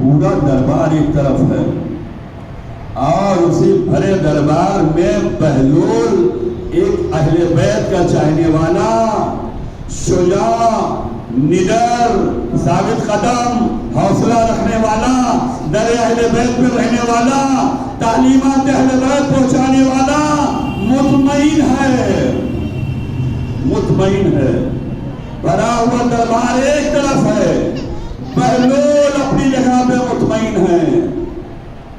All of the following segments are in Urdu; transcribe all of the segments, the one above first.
پورا دربار ایک طرف ہے اور اسی بھرے دربار میں بہلول ایک اہل بیت کا چاہنے والا، شجاع، نڈر، ثابت قدم، حوصلہ رکھنے والا، در اہل بیت میں رہنے والا، تعلیمات اہل بیت پہنچانے والا مطمئن ہے، مطمئن ہے۔ بھرا ہوا دربار ایک طرف ہے، بہلول اپنی جگہ پہ مطمئن ہے۔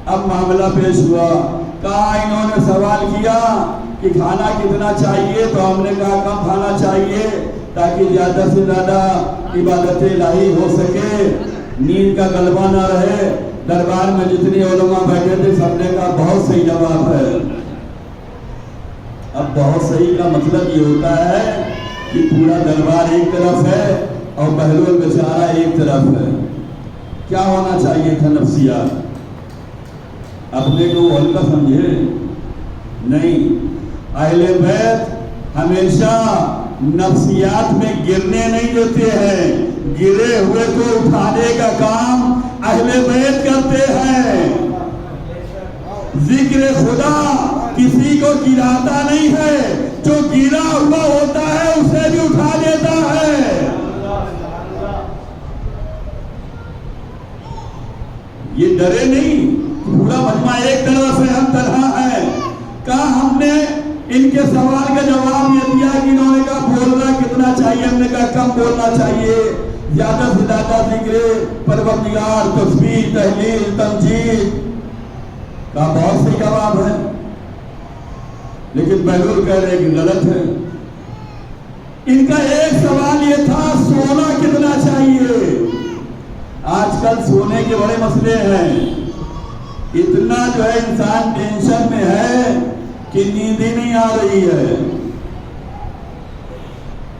اب معاملہ پیش ہوا، کہا انہوں نے سوال کیا کہ کھانا کتنا چاہیے، تو ہم نے کہا کم کھانا چاہیے تاکہ زیادہ سے زیادہ عبادت الہی ہو سکے، نیند کا غلبہ نہ رہے۔ دربار میں جتنے علماء بیٹھے تھے سب نے کہا بہت صحیح جواب ہے۔ اب بہت صحیح کا مطلب یہ ہوتا ہے کہ پورا دربار ایک طرف ہے اور بہلول بیچارہ ایک طرف ہے۔ کیا ہونا چاہیے تھا نفسیات؟ اپنے کو ہلکا سمجھے نہیں۔ اہل بیت ہمیشہ نفسیات میں گرنے نہیں دیتے ہیں، گرے ہوئے کو اٹھانے کا کام اہل بیت کرتے ہیں۔ ذکر خدا کسی کو گراتا نہیں ہے، جو گرا ہوا ہوتا ہے اسے بھی اٹھا دیتا ہے۔ یہ ڈرے نہیں، پورا مجمع ایک طرف ہے، ہم تنہا ہیں۔ کہا ہم نے ان کے سوال کا جواب یہ دیا کہ انہوں نے کہا بولنا کتنا چاہیے، ہم نے کہا کم بولنا چاہیے، زیادہ سے زیادہ ذکر پروردگار، تسبیح، تہلیل، تمجید۔ کہا بہت صحیح جواب ہے، لیکن بہلول کہہ رہے کہ غلط ہے۔ ان کا ایک سوال یہ تھا سونا کتنا چاہیے۔ آج کل سونے کے بڑے مسئلے ہیں، اتنا جو ہے انسان ٹینشن میں ہے کہ نیند ہی نہیں آ رہی ہے،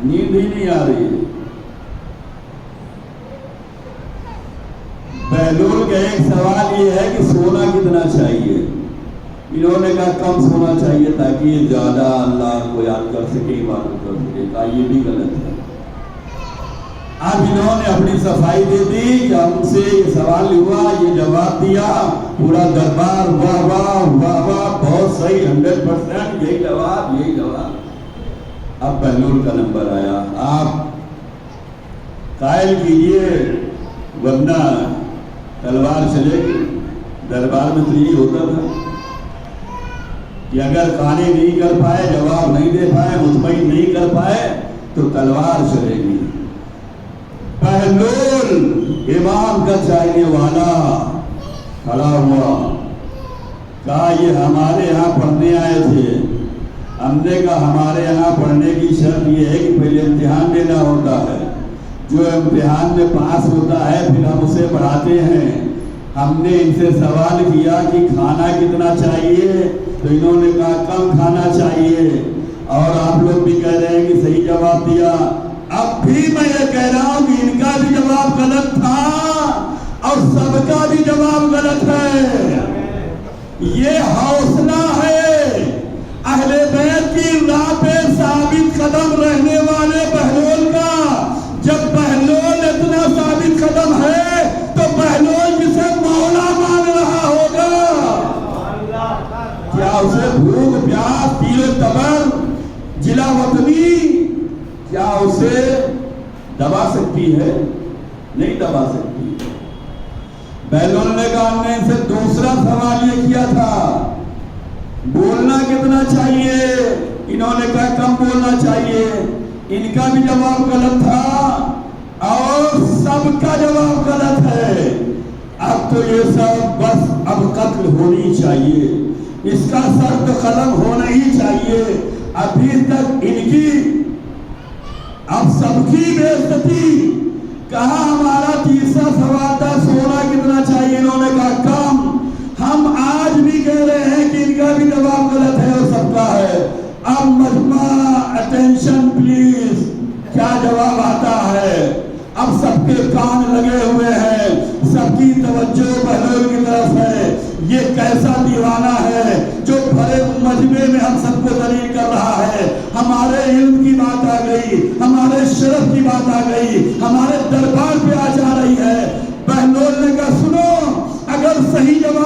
نیند ہی نہیں آ رہی ہے۔ بہلول کا ایک سوال یہ ہے کہ سونا کتنا چاہیے۔ انہوں نے کہا کم سونا چاہیے تاکہ یہ زیادہ اللہ کو یاد کر سکے، عبادت کر سکے۔ کہا یہ بھی غلط ہے۔ اب انہوں نے اپنی صفائی دے دی کہ ہم سے یہ سوال ہوا، یہ جواب دیا، پورا دربار واہ واہ واہ واہ، بہت صحیح، 100%، یہی جواب، یہی جواب۔ اب بہلول کا نمبر آیا، آپ قائل کیجئے ورنہ تلوار چلے گی۔ دربار میں تو یہی ہوتا تھا کہ اگر قائل نہیں کر پائے، جواب نہیں دے پائے، مطمئن نہیں کر پائے تو تلوار چلے گی۔ بہلول امام کا چاہنے والا کھڑا ہوا، کہا یہ ہمارے یہاں پڑھنے آئے تھے۔ ہم نے کہا ہمارے یہاں پڑھنے کی شرط یہ ہے کہ پہلے امتحان دینا ہوتا ہے، جو امتحان میں پاس ہوتا ہے پھر ہم اسے پڑھاتے ہیں۔ ہم نے ان سے سوال کیا کہ کھانا کتنا چاہیے، تو انہوں نے کہا کم کھانا چاہیے، اور آپ لوگ بھی کہہ رہے ہیں کہ صحیح جواب دیا۔ اب بھی میں یہ کہہ رہا ہوں کہ ان کا بھی جواب غلط تھا اور سب کا بھی جواب غلط ہے۔ یہ حوصلہ ہے اہل بیت کی راہ پہ ثابت قدم رہنے والے بہلول کا۔ جب بہلول اتنا ثابت قدم ہے تو بہلول جسے مولا مان رہا ہوگا، کیا اسے بھوک پیاس تیر تبر جلا وطنی کیا اسے دبا سکتی ہے؟ نہیں دبا سکتی۔ بہلول نے کہا ہم نے ان سے دوسرا سوال یہ کیا تھا بولنا کتنا چاہیے، انہوں نے کہا کم بولنا چاہیے۔ ان کا بھی جواب غلط تھا اور سب کا جواب غلط ہے۔ اب تو یہ سب بس اب قتل ہونی چاہیے، اس کا سخت قلم ہونا ہی چاہیے۔ ابھی تک ان کی اب سب کی بے عزتی۔ کہا ہمارا تیسرا سوال تھا سونا کتنا چاہیے، انہوں نے کہا کم۔ ہم آج بھی کہہ رہے ہیں کہ ان کا بھی جواب غلط ہے اور سب کا ہے۔ اب مجمع اٹینشن پلیز، کیا جواب آتا ہے؟ اب سب کے کان لگے ہوئے ہیں، سب کی توجہ بہلول کی طرف ہے۔ یہ کیسا دیوانہ ہے جو بھرے مجمع میں ہم سب کو دلیل کر رہا ہے۔ ہمارے علم کی بات آ گئی، ہمارے شرف کی بات آ گئی، ہمارے دربار پہ آ جا رہی ہے۔ بہلول نے کہا سنو،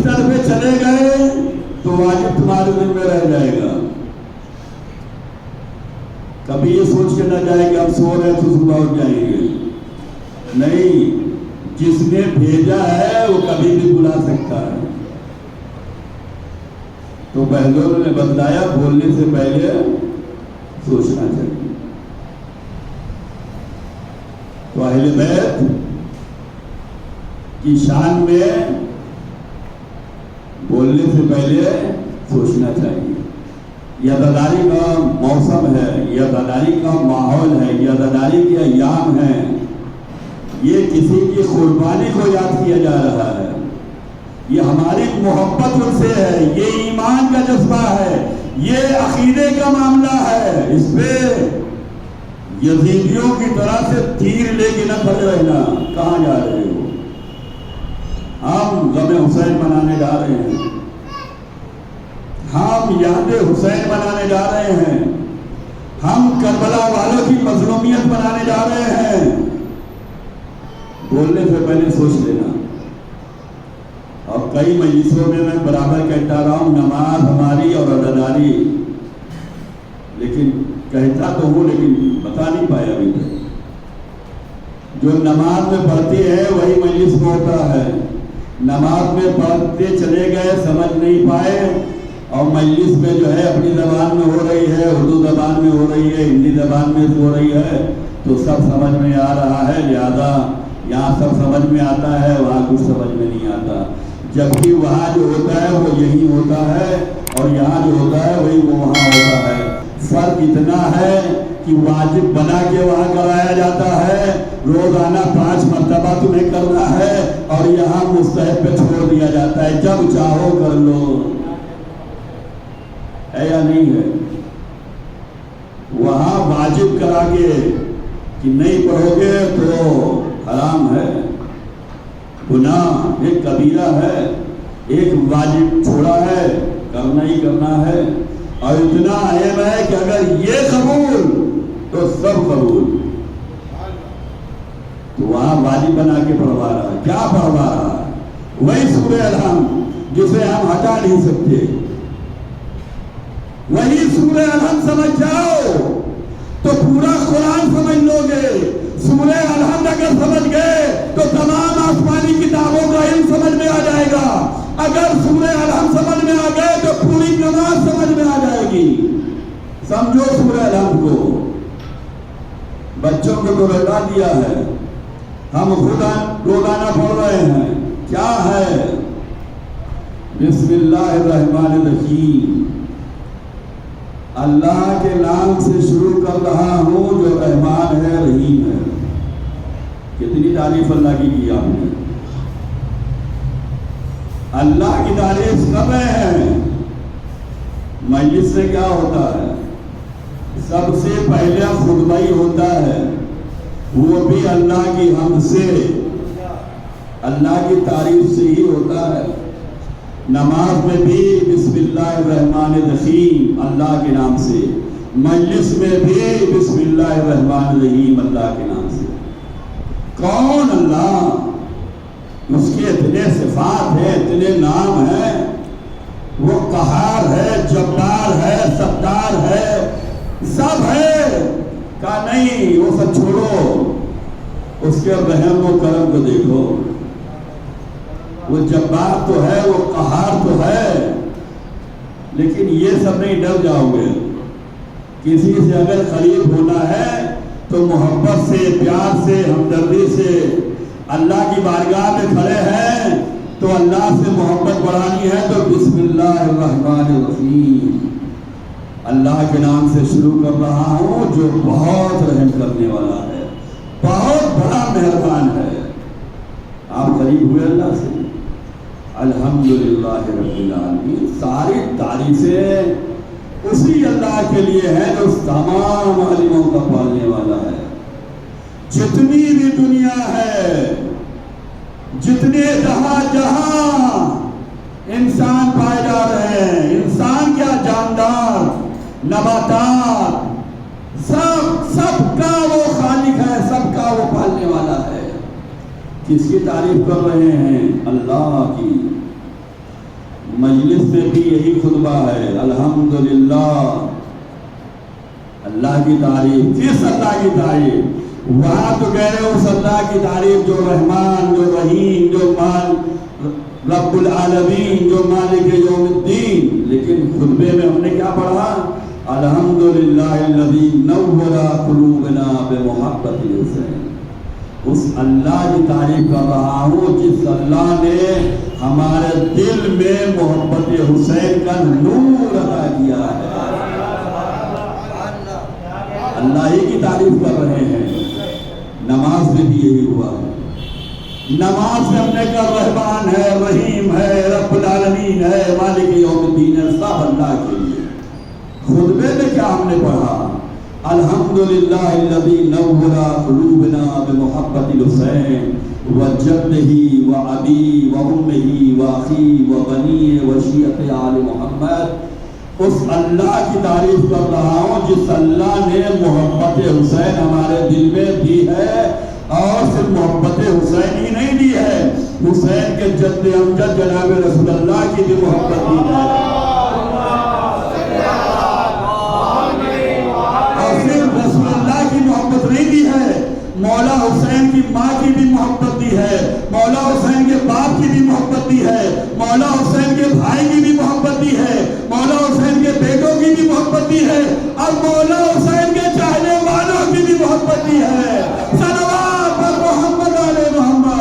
بستر پہ چلے گئے تو واجب تمہارے دل میں رہ جائے گا. کبھی یہ سوچ کے نہ جائے کہ ہم سو رہے تو صبح اٹھ جائیں گے. نہیں، جس نے بھیجا ہے وہ کبھی بھی بلا سکتا ہے. تو بہنوں نے بتلایا بولنے سے پہلے سوچنا چاہیے. تو اہل بیت کی شان میں بولنے سے پہلے سوچنا چاہیے. یادگاری کا موسم ہے، یادگاری کا ماحول ہے، یادگاری کے ایام ہیں. یہ کسی کی قربانی کو یاد کیا جا رہا ہے. یہ ہماری محبت ان سے ہے، یہ ایمان کا جذبہ ہے، یہ عقیدے کا معاملہ ہے. اس پہ یزیدیوں کی طرح سے تیر لے کے نہ کھڑے رہنا. کہاں جا رہے ہو؟ ہم غم حسین منانے جا رہے ہیں، ہم یاد حسین منانے جا رہے ہیں، ہم کربلا والوں کی مظلومیت منانے جا رہے ہیں. بولنے سے پہلے سوچ لینا. اور کئی مجلسوں میں برابر کہتا رہا ہوں نماز ہماری اور عزاداری، لیکن کہتا تو ہوں لیکن بتا نہیں پایا ابھی تک. جو نماز میں پڑھتے ہیں وہی مجلس میں ہوتا ہے. نماز میں پڑھتے چلے گئے، سمجھ نہیں پائے، اور مجلس میں جو ہے اپنی زبان میں ہو رہی ہے، اردو زبان میں ہو رہی ہے، ہندی زبان میں ہو رہی ہے، تو سب سمجھ میں آ رہا ہے. لہذا یہاں سب سمجھ میں آتا ہے، وہاں کچھ سمجھ میں نہیں آتا. جبکہ وہاں جو ہوتا ہے وہ یہی ہوتا ہے، اور یہاں جو ہوتا ہے وہی وہ وہاں ہوتا ہے. فرق اتنا ہے کہ واجب بنا کے وہاں کرایا جاتا ہے، روزانہ 5 مرتبہ تمہیں کرنا ہے، اور یہاں مستحب پہ چھوڑ دیا جاتا ہے، جب چاہو کر لو. ہے یا نہیں ہے؟ وہاں واجب کرا کے کہ نہیں پڑھو گے تو حرام ہے، گناہ، ایک کبیرہ ہے، ایک واجب چھوڑا ہے، کرنا ہی کرنا ہے. اور اتنا اہم ہے کہ اگر یہ قبول تو سب قبول. تو وہاں واجب بنا کے پڑھوا رہا ہے. کیا پڑھوا رہا ہے؟ وہی سورہ الحمد جسے ہم ہٹا نہیں سکتے. وہی سورہ الحمد سمجھ جاؤ تو پورا قرآن سمجھ لو گے. سورہ الحمد اگر سمجھ گئے تو تمام آسمانی کتابوں کا علم سمجھ میں آ جائے گا. اگر سورہ الحمد سمجھ میں آ گئے تو پوری نماز سمجھ میں آ جائے گی. سمجھو سورہ الحمد کو. بچوں کو تو رٹا دیا ہے، ہم خود روزانہ پڑھ رہے ہیں. کیا ہے؟ بسم اللہ الرحمن الرحیم. اللہ کے نام سے شروع کر رہا ہوں جو رحمان ہے رحیم ہے. کتنی تعریف اللہ کی آپ نے. اللہ کی تعریف کر رہے ہیں. مجلس سے کیا ہوتا ہے؟ سب سے پہلے خطبہ ہی ہوتا ہے، وہ بھی اللہ کی حمد سے، اللہ کی تعریف سے ہی ہوتا ہے. نماز میں بھی بسم اللہ الرحمن الرحیم اللہ کے نام سے، مجلس میں بھی بسم اللہ الرحمن الرحیم اللہ کے نام سے. کون اللہ؟ اس کے اتنے صفات ہیں، اتنے نام ہیں. وہ قہار ہے، جبار ہے، ستار ہے، سب ہے. کہا نہیں وہ سب چھوڑو، اس کے رحم و کرم کو دیکھو. وہ جبار تو ہے، وہ قہار تو ہے، لیکن یہ سب نہیں. ڈر جاؤ گے. کسی سے اگر قریب ہونا ہے تو محبت سے، پیار سے، ہمدردی سے. اللہ کی بارگاہ میں کھڑے ہیں تو اللہ سے محبت بڑھانی ہے تو بسم اللہ الرحمن الرحیم، اللہ کے نام سے شروع کر رہا ہوں جو بہت رحم کرنے والا ہے، بہت بڑا مہربان ہے. آپ قریب ہوئے اللہ سے. الحمدللہ رب العالمین. ساری تعریفیں اسی اللہ کے لیے ہے جو تمام عالموں کا پالنے والا ہے. جتنی بھی دنیا ہے، جتنے جہاں انسان پائے جا رہے ہیں، انسان کیا جاندار، نباتات، سب کا وہ خالق ہے، سب کا وہ پالنے والا ہے. کس کی تعریف کر رہے ہیں؟ اللہ کی. مجلس میں بھی یہی خطبہ ہے، الحمدللہ، اللہ کی تعریف، کس اللہ کی تعریف؟ وہاں تو کہہ رہے اس اللہ کی تعریف جو رحمان، جو رحیم، جو رب العالمین، جو مالک یوم الدین، لیکن خطبے میں ہم نے کیا پڑھا؟ الحمدللہ الذی نور قلوبنا بمحبت الحسین۔ اس اللہ کی تعریف کر رہا ہوں جس اللہ نے ہمارے دل میں محبت حسین کا نور عطا کیا ہے۔ اللہ ہی کی تعریف کر رہے ہیں۔ نماز میں بھی یہی ہوا ہے، نماز میں ہم نے کہا رحمان ہے، رحیم ہے، رب العالمین ہے، مالک یوم الدین ہے، سب اللہ کے لیے۔ خطبے میں کیا ہم نے پڑھا؟ الحمدللہ الذی نور قلوبنا بمحبت الحسین وجدہ وابی وامہ واخی وبنی وشیعۃ آل محمد۔ اس اللہ کی تعریف کر رہا ہوں جس اللہ نے محبت حسین ہمارے دل میں دی ہے، اور صرف محبت حسین ہی نہیں دی ہے، حسین کے جد امجد جناب رسول اللہ کی بھی محبت دی ہے، اور صرف رسول اللہ کی محبت نہیں دی ہے، مولا حسین کی ماں کی بھی محبت دی ہے، مولا حسین کے باپ کی بھی محبت دی ہے، مولا حسین کے بھائی کی بھی محبت دی ہے، مولا حسین کے بیٹوں کی بھی محبت دی ہے، اور مولا حسین کے چاہنے والوں کی بھی محبت دی ہے۔ صلوات پر محمد علیہ محمد۔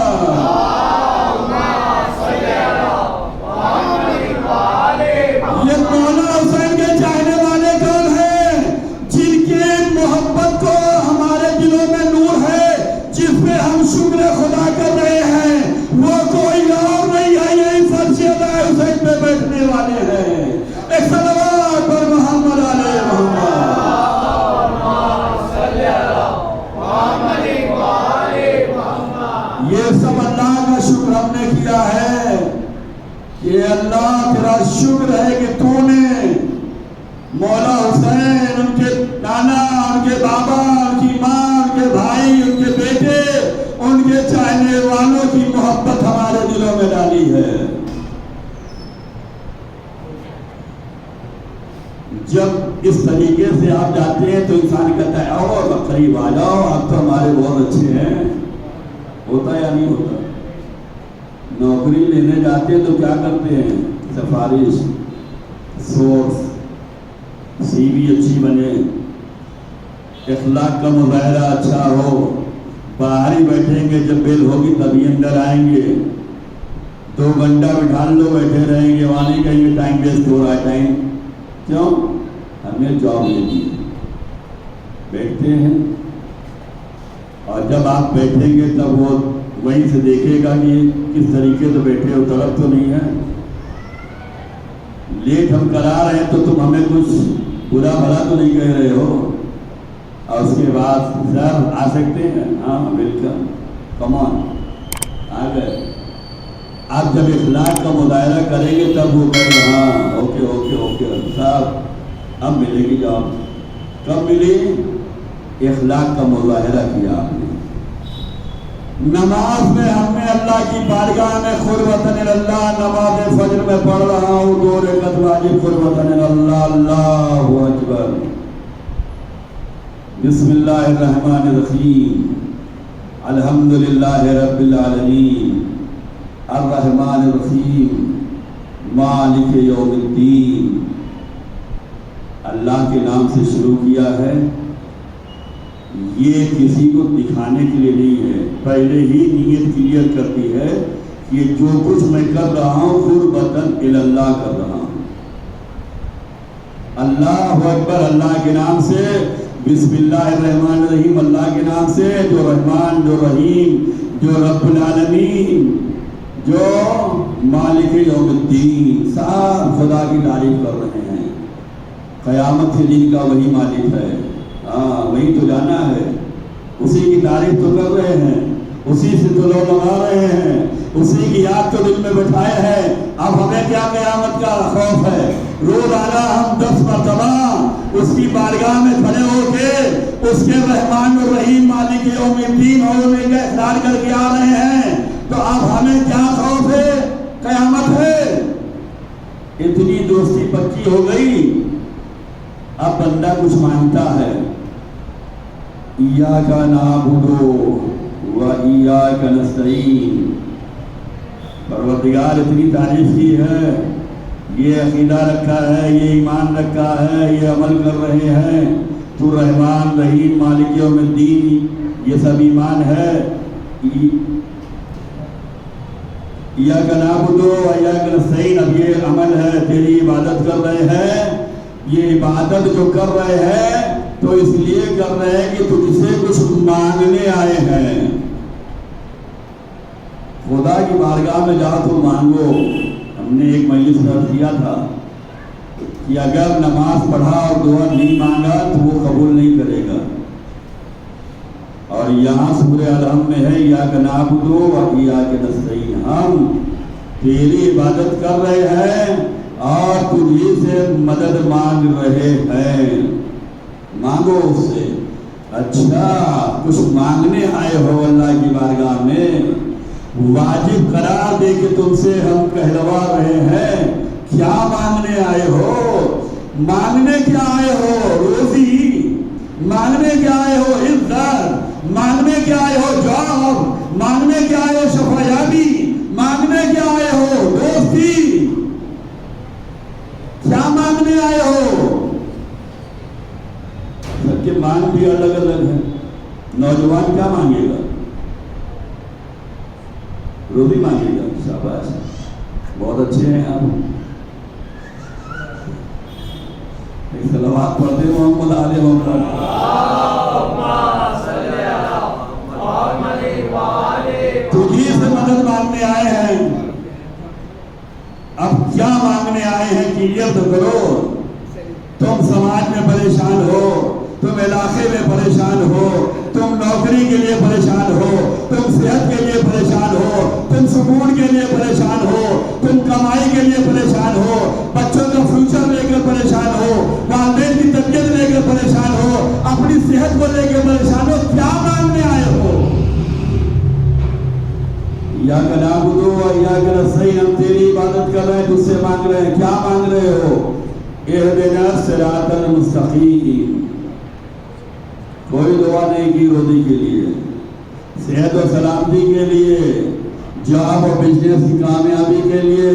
یہ مولا حسین کے چاہنے والے کون ہیں؟ جن کے محبت کو ہمارے دلوں میں نور ہے، جس پہ ہم شکر خدا کر رہے ہیں، وہ کوئی اور نہیں ہے، یہی فرش حسین پہ بیٹھنے والے ہیں۔ ایک صلوات پر محمد علیہ محمد۔ یہ سب اللہ کا شکر ہم نے کیا ہے کہ اللہ تیرا شکر ہے کہ تو نے مولا حسین، ان کے نانا، ان کے بابا، ان کی ماں، ان کے بھائی، ان کے بیٹے، ان کے چاہنے والوں کی محبت ہمارے دلوں میں ڈالی ہے۔ جب اس طریقے سے آپ جاتے ہیں تو انسان کہتا ہے اور قریب آ جاؤ، آپ تو ہمارے بہت اچھے ہیں۔ ہوتا یا نہیں ہوتا؟ نوکری لینے جاتے ہیں تو کیا کرتے ہیں؟ سفارش، سورس، سی وی اچھی بنے، اخلاق کا مظاہرہ اچھا ہو، باہر ہی بیٹھیں گے، جب بیل ہوگی تبھی اندر آئیں گے، 2 گھنٹہ بٹھا لو، بیٹھے رہیں گے، وہاں نہیں کہیں گے ٹائم ویسٹ ہو رہا ہے۔ ٹائم کیوں؟ ہمیں جاب لے دی ہے، بیٹھتے ہیں، اور جب آپ بیٹھیں گے تب وہ وہیں سے دیکھے گا کہ کس طریقے سے بیٹھے ہو، طرف تو نہیں ہے، لیٹ ہم کرا رہے ہیں تو تم ہمیں کچھ برا بھلا تو نہیں کہہ رہے ہو، اور اس کے بعد سر آ سکتے ہیں؟ ہاں ویلکم، کم آن، آ گئے۔ آپ جب اخلاق کا مظاہرہ کریں گے تب وہ کہہ رہے ہاں اوکے اوکے اوکے صاحب اب ملے گی جاب۔ کب ملی؟ اخلاق کا مظاہرہ کیا آپ نے۔ نماز میں ہم نے اللہ کی بارگاہ میں قربتاً اللہ، نماز فجر میں پڑھ رہا ہوں 2 رکعت واجب قربتاً اللہ، اللہ اکبر، بسم اللہ الرحمن الرحیم، الحمدللہ رب العالمین، الرحمن الرحیم، مالک یوم الدین۔ اللہ کے نام سے شروع کیا ہے، یہ کسی کو دکھانے کے لیے نہیں ہے، پہلے ہی نیت کلیئر کرتی ہے کہ جو کچھ میں کر رہا ہوں قربتاً اللہ کر رہا ہوں۔ اللہ اکبر، اللہ کے نام سے، بسم اللہ الرحمن الرحیم، اللہ کے نام سے جو رحمان، جو رحیم، جو رب العالمین، جو مالک یوم الدین، سب خدا کی تعریف کر رہے ہیں۔ قیامت کے دن کا وہی مالک ہے، ہاں وہی تو جانا ہے، اسی کی تعریف تو کر رہے ہیں، اسی سے تو لوگ لگا رہے ہیں، اسی کی یاد تو دل میں بٹھائے ہیں۔ اب ہمیں کیا قیامت کا خوف ہے؟ روزانہ ہم 10 مرتبہ اس کی بارگاہ میں کھڑے ہو کے اس کے رحمان الرحیم مالک یوم الدین ہونے کا اقرار کر کے آ رہے ہیں، تو اب ہمیں کیا خوف ہے؟ قیامت ہے، اتنی دوستی پکی ہو گئی، اب بندہ کچھ مانگتا ہے، ایاک نعبد و ایاک نستعین، پروردگار اتنی تعریف کی ہے، یہ عقیدہ رکھا ہے، یہ ایمان رکھا ہے، یہ عمل کر رہے ہیں، تو رحمان رحیم مالک یوم الدین، یہ سب ایمان ہے۔ ایاک نعبد و ایاک نستعین، اب یہ عمل ہے، تیری عبادت کر رہے ہیں، یہ عبادت جو کر رہے ہیں تو اس لیے کر رہے ہیں کہ تجھ سے کچھ مانگنے آئے ہیں۔ خدا کی بارگاہ میں جا تو مانگو۔ ہم نے ایک مجلس میں کیا تھا کہ اگر نماز پڑھا اور دعا نہیں مانگا تو وہ قبول نہیں کرے گا، اور یہاں سورہ الحم میں ہے ایاک نعبد و ایاک نستعین، ہم تیری عبادت کر رہے ہیں اور تجھی سے مدد مانگ رہے ہیں، مانگو اس سے۔ اچھا، کچھ مانگنے آئے ہو اللہ کی بارگاہ میں، واجب قرار دے کے تم سے ہم کہلوا رہے ہیں، کیا مانگنے آئے ہو؟ مانگنے کیا آئے ہو؟ روزی مانگنے کیا آئے ہو؟ عزت مانگنے کیا آئے ہو؟ جاب مانگنے کیا آئے ہو؟ شفایابی مانگنے کیا آئے ہو؟ دوستی کیا مانگنے آئے ہو؟ سب کے مانگ بھی الگ الگ ہیں۔ نوجوان کیا مانگے گا؟ روزی مانگے گا، شاباش، بہت اچھے ہیں آپ۔ ایک صلوات پڑھتے محمد آل محمد۔ تجھی سے مدد مانگنے آئے ہیں، اب کیا مانگنے آئے ہیں کلیئر تو کرو۔ تم سماج میں پریشان ہو، تم علاقے میں پریشان ہو، تم نوکری کے لیے پریشان ہو، تم صحت کے لیے پریشان ہو، تم سکون کے لیے پریشان ہو، تم کمائی کے لیے پریشان ہو، بچوں کا فیوچر لے کر پریشان ہو، والدین کی طبیعت لے کر پریشان ہو، اپنی صحت کو لے کر پریشان ہو، کیا مانگنے آئے ہو؟ ایاک نعبد و ایاک نستعین، ہم تیری عبادت کر رہے ہیں، تجھ سے مانگ رہے ہیں، کیا مانگ رہے ہو؟ اہدنا الصراط المستقیم۔ کوئی دعا نہیں کی روزی کے لیے، صحت و سلامتی کے لیے، جاب اور بزنس کی کامیابی کے لیے،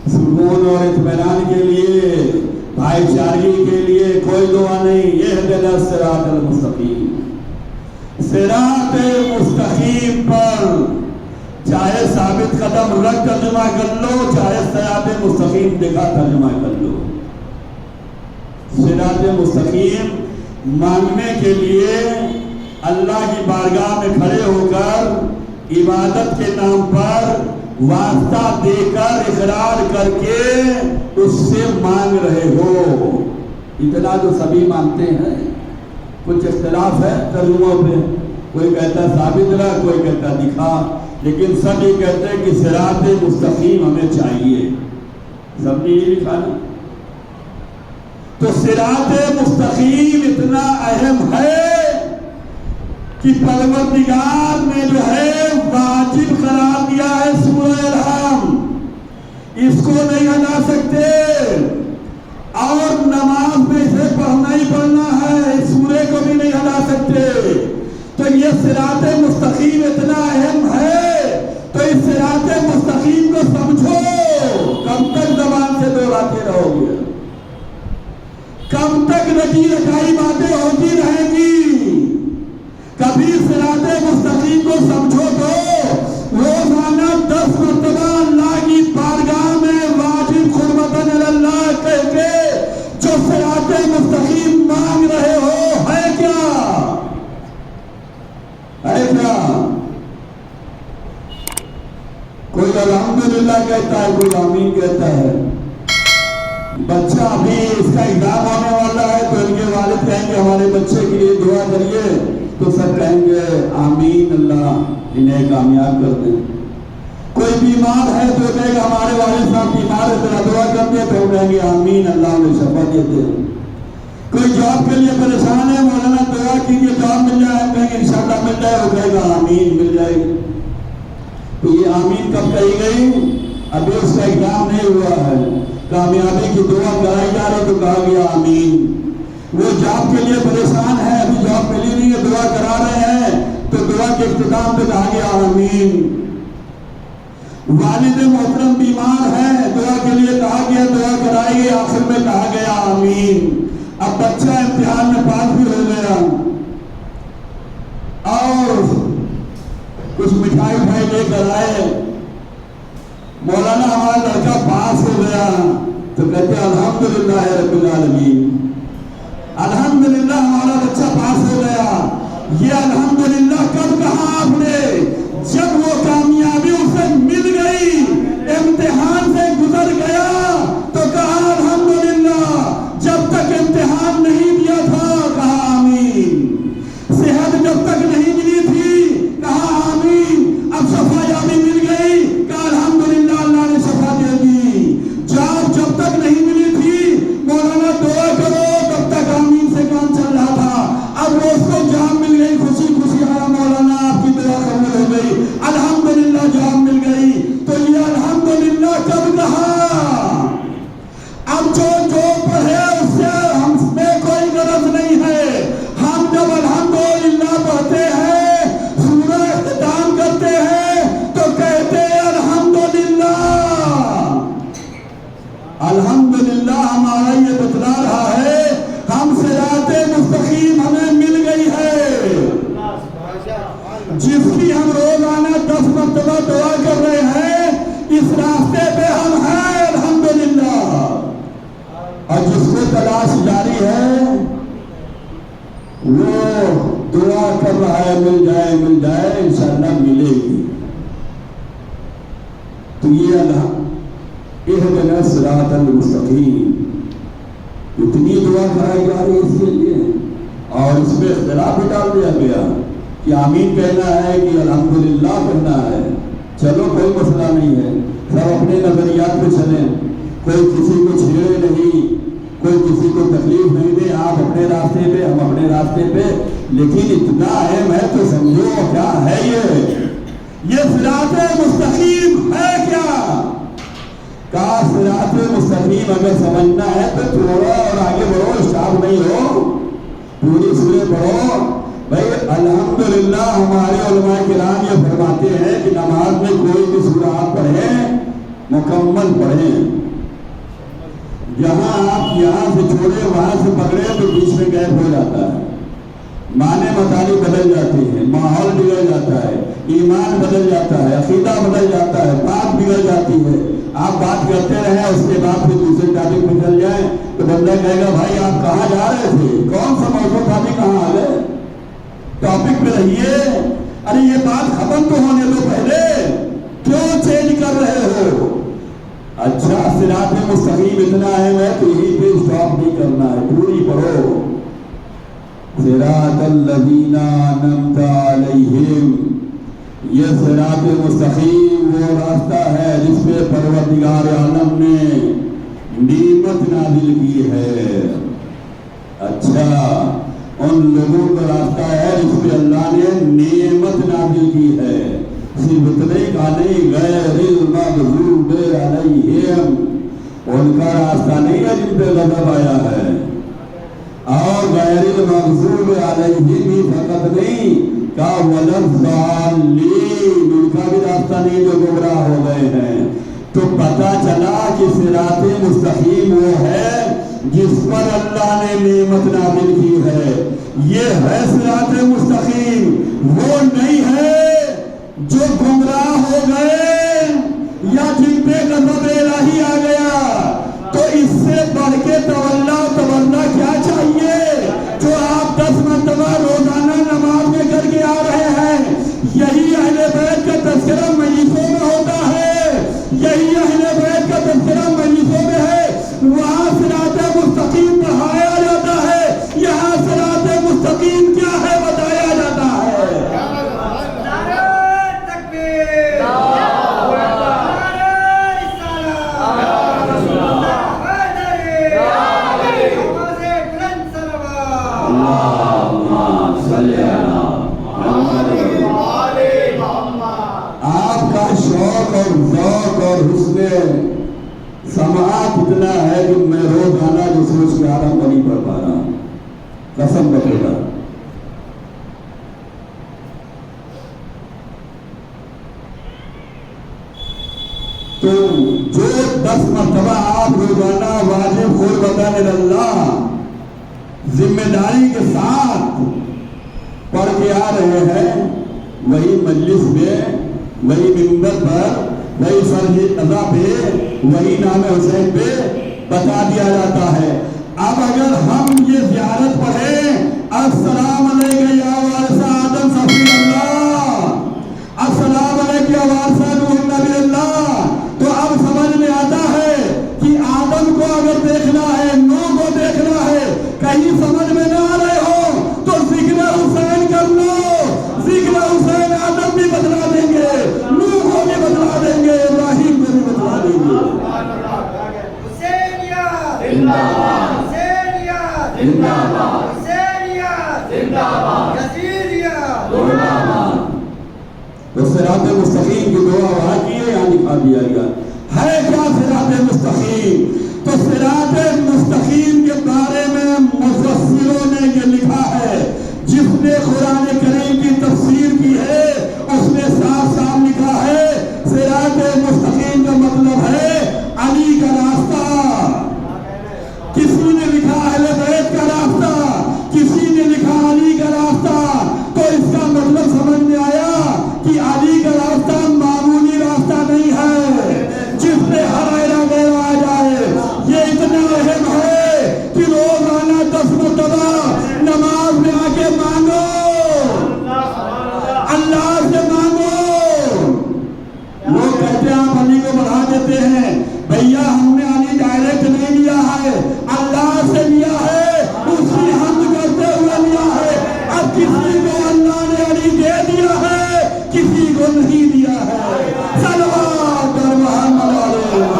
سکون اور اطمینان کے لیے، بھائی چارگی کے لیے کوئی دعا نہیں۔ اہدنا الصراط المستقیم، صراط مستقیم پر چاہے ثابت قدم رکھ ترجمہ کر لو، چاہے صراط مستقیم دکھا ترجمہ کر لو۔ صراط مستقیم مانگنے کے لیے اللہ کی بارگاہ میں کھڑے ہو کر عبادت کے نام پر واسطہ دے کر اقرار کر کے اس سے مانگ رہے ہو۔ اتنا تو سبھی مانتے ہیں، کچھ اختلاف ہے ترجموں پہ، کوئی کہتا ہے ثابت رہا، کوئی کہتا ہے دکھا، لیکن سب یہ کہتے ہیں کہ صراط مستقیم ہمیں چاہیے، سب نے یہ لکھا نا۔ تو صراط مستقیم اتنا اہم ہے کہ پروردگار نے جو ہے واجب قرار دیا ہے سورہ الحم، اس کو نہیں ہٹا سکتے، اور نماز میں اسے پڑھنا ہی پڑھنا ہے، اس سورے کو بھی نہیں ہٹا سکتے۔ تو یہ صراط مستقیم اتنا اہم ہے، تو اس صراط مستقیم کو سمجھو۔ کب تک زبان سے دہراتے رہو گے؟ کب تک رٹی رٹائی باتیں ہوتی رہیں گی؟ کبھی صراط مستقیم کو سمجھو تو روزانہ 10 مرتبہ اللہ کی بارگاہ میں واجب قربتاً اللہ کہہ کے جو صراط مستقیم مانگ رہے ہو، ہے کیا؟ ہے کیا؟ کوئی الحمدللہ کہتا ہے، کوئی آمین کہتا ہے۔ بچہ ابھی اس کا ایگزام ہونے والا ہے تو ان کے والد کہیں گے ہمارے بچے کے لیے دعا کریے، تو سب کہیں گے آمین، اللہ انہیں کامیاب کر دیں۔ کوئی بیمار ہے تو کہے گا ہمارے والد صاحب بیمار ہے، ذرا دعا کر دیں، تو کہیں گے آمین، اللہ انہیں شفا دے دے۔ کوئی جاب کے لیے پریشان ہے، مولانا دعا کیجیے جاب مل جائے، کہیں گے انشاءاللہ مل جائے، وہ کہے گا آمین، مل جائے گی۔ تو یہ آمین کب کہی گئی؟ ابھی اس کا ایگزام نہیں ہوا ہے، کامیابی کی دعا کرائی جا رہی تو کہا گیا آمین۔ وہ جاب کے لیے پریشان ہے، ابھی جاب ملی نہیں ہے، دعا کرا رہے ہیں تو دعا کے اختتام پہ کہا گیا آمین۔ والد محترم بیمار ہے، دعا کے لیے کہا گیا، دعا کرائی گئی، آخر میں کہا گیا آمین۔ اب بچہ امتحان میں پاس بھی ہو گیا اور کچھ مٹھائی اٹھائی لے کر آئے، مولانا ہمارا لڑکا پاس ہو گیا تو کہتے ہیں الحمدللہ رب العالمین، الحمدللہ ہمارا بچہ پاس ہو گیا۔ یہ الحمدللہ کب کہا آپ نے؟ جب وہ کامیابی اسے مل گئی، امتحان سے گزر گیا تو کہا الحمدللہ۔ جب تک امتحان نہیں دیا تھا کہا آمین، صحت جب تک نہیں ملی تھی کہا آمین، اب شفا یابی مل گئی کہا الحمدللہ اللہ نے شفا دے دی۔ جب تک نہیں ملی تھی مولانا دعا کرو تب تک آمین سے کام چل رہا تھا، اب وہ اس کو جاب مل گئی، خوشی خوشی آیا مولانا آپ کی دعا قبول ہو گئی، الحمدللہ جاب مل گئی۔ تو یہ الحمدللہ کب کہا؟ اب جو پڑھے اس سے ہم میں کوئی غرض نہیں ہے، ہم جب الحمدللہ پڑھتے ہیں، سورہ اختتام کرتے ہیں تو کہتے ہیں الحمدللہ۔ الحمدللہ ہمارا یہ بتلا رہا ہے ہم صراط مستقیم ہمیں مل گئی ہے، جس کی ہم روزانہ 10 مرتبہ دعا کر رہے ہیں، اس راستے پہ ہم ہیں الحمدللہ۔ اور جس کو تلاش جاری ہے وہ دعا کر رہا ہے مل جائے انشاءاللہ ملے گی۔ تو یہ اہدنا الصراط المستقیم اتنی دعا کرائی جا رہی اس کے لیے، اور اس میں اختلاف بھی ڈال دیا گیا کہ آمین کہنا ہے کہ الحمدللہ کہنا ہے۔ چلو کوئی مسئلہ نہیں ہے، سب اپنے نظریات پہ چلیں، کوئی کسی کو چھیڑے نہیں، کوئی کسی کو تکلیف نہیں دے، آپ اپنے راستے پہ ہم اپنے راستے پہ، لیکن اتنا اہم ہے تو سمجھو کیا ہے یہ صراط مستقیم ہے کیا؟ کہا صراط مستقیم اگر سمجھنا ہے تو چھوڑو اور آگے بڑھو، اسٹاپ نہیں ہو، پوری سورہ پڑھو۔ بھائی الحمدللہ ہمارے علماء کرام یہ فرماتے ہیں کہ نماز میں کوئی بھی سورہ آپ پڑھیں مکمل پڑھیں، جہاں آپ یہاں سے چھوڑے وہاں سے پکڑے تو بیچ میں گیپ ہو جاتا ہے، معنی مطالب بدل جاتے ہیں، ماحول بگڑ جاتا ہے، ایمان بدل جاتا ہے، عقیدہ بدل جاتا ہے، بات بگڑ جاتی ہے۔ آپ بات کرتے رہیں اس کے بعد پھر دوسرے ٹاپک پہ چل جائیں تو بندہ کہے گا بھائی آپ کہاں جا رہے تھے، کون سا موضوع تھا، بھی کہاں آ گئے، ٹاپک پہ رہیے۔ ارے یہ بات ختم تو ہونے دو پہلے، کیوں چینج کر رہے ہو؟ اچھا صراط مستقیم اتنا اہم ہے تو یہی پہ اسٹاپ نہیں کرنا ہے، پوری پڑھو۔ صراط الذین انعمت علیہم، یہ صراط مستقیم وہ راستہ ہے جس پہ پروردگار عالم نے نعمت نازل کی ہے۔ اچھا ان لوگوں کا راستہ ہے جس پہ اللہ نے نعمت نازل کی ہے، صرف اتنے کا نہیں، غیر المغضوب علیہم، ان کا راستہ نہیں ہے جن پہ غضب آیا ہے، اور غیر المغضوب علیہم ہی فقط نہیں کا وَلَضَّالِّينَ، ان کا بھی راستہ نہیں جو گمراہ ہو گئے ہیں۔ تو پتہ چلا کہ صراط مستقیم وہ ہے جس پر اللہ نے نعمت نازل کی ہے، یہ ہے صراط مستقیم، وہ نہیں ہے جو گمراہ ہو گئے یا جن پہ غضب الہی آ گیا۔ تو اس سے بڑھ کے تولہ کیا چاہیے؟ جو آپ 10 مرتبہ روزانہ نماز میں کر کے آ رہے ہیں، یہی اہل بیت کا تذکرہ مجلسوں میں ہوتا ہے، یہی اہل بیت کا تذکرہ مجلسوں میں ہے، وہاں صراط مستقیم پڑھایا جاتا ہے، یہاں صراط مستقیم کیا ہے بتایا جاتا ہے۔ آپ کا شوق اور ذوق اور حسن سماعت اتنا ہے کہ میں روزانہ جو سوچ کے آ رہا ہوں وہ نہیں پڑھ پا رہا ہوں، قسم بخدا۔ تو جو 10 مرتبہ آپ روزانہ واجب قربتاً اللہ ذمہ داری کے ساتھ پڑھ کے آ رہے ہیں، وہی مجلس میں، وہی منبر پر، وہی فرض ادا پہ، وہی نام حسین پہ بتا دیا جاتا ہے۔ اب اگر ہم یہ زیارت پڑھیں، السلام علیکم یا وارث آدم صفی اللہ، السلام علیکم یا وارث نبی اللہ، تو اب سمجھ میں آتا ہے کہ آدم کو اگر دیکھنا ہے، نوح کو دیکھنا ہے، کہیں سمجھ میں نہ آ رہے ہو تو ذکر حسین کر لو۔ ذکر حسین آدم بھی بدلا دیں گے، نوح کو بھی بدلا دیں گے، ابراہیم کو بھی بدلا دیں گے۔ حسینیت زندہ باد، حسینیت زندہ باد، حسینیت زندہ باد، یزیدیت زندہ باد۔ تو صراط مستقیم کی دعا وہاں کی ہے، یہاں دکھا دیا گیا ہے کیا صراط مستقیم؟ تو صراط مستقیم کے بارے میں مفسروں نے یہ لکھا ہے، جس نے قرآن کریم کی تفسیر کی ہے اس نے صاف صاف لکھا ہے صراط مستقیم کا مطلب ہے علی کا راستہ۔ کسی نے لکھا اہل بیت کا راستہ، کسی نے لکھا علی کا راستہ، تو اس کا مطلب سمجھ میں آیا کہ علی کا راستہ معمولی راستہ نہیں ہے جس پہ ہر ایرا غیر آ جائے۔ یہ اتنا اہم ہے کہ روزانہ 10 مرتبہ نماز میں آ کے مانگو، اللہ سے مانگو۔ لوگ کہتے ہیں آپ علی کو بڑھا دیتے ہیں، بھیا ہم نے علی ڈائریکٹ نہیں لیا ہے، اللہ سے لیا ہے، اسی حمد کرتے ہوئے لیا ہے۔ اب کسی کو اللہ نے علی دے دیا ہے، کسی کو نہیں دیا ہے۔ صلوات پر محمد علیہ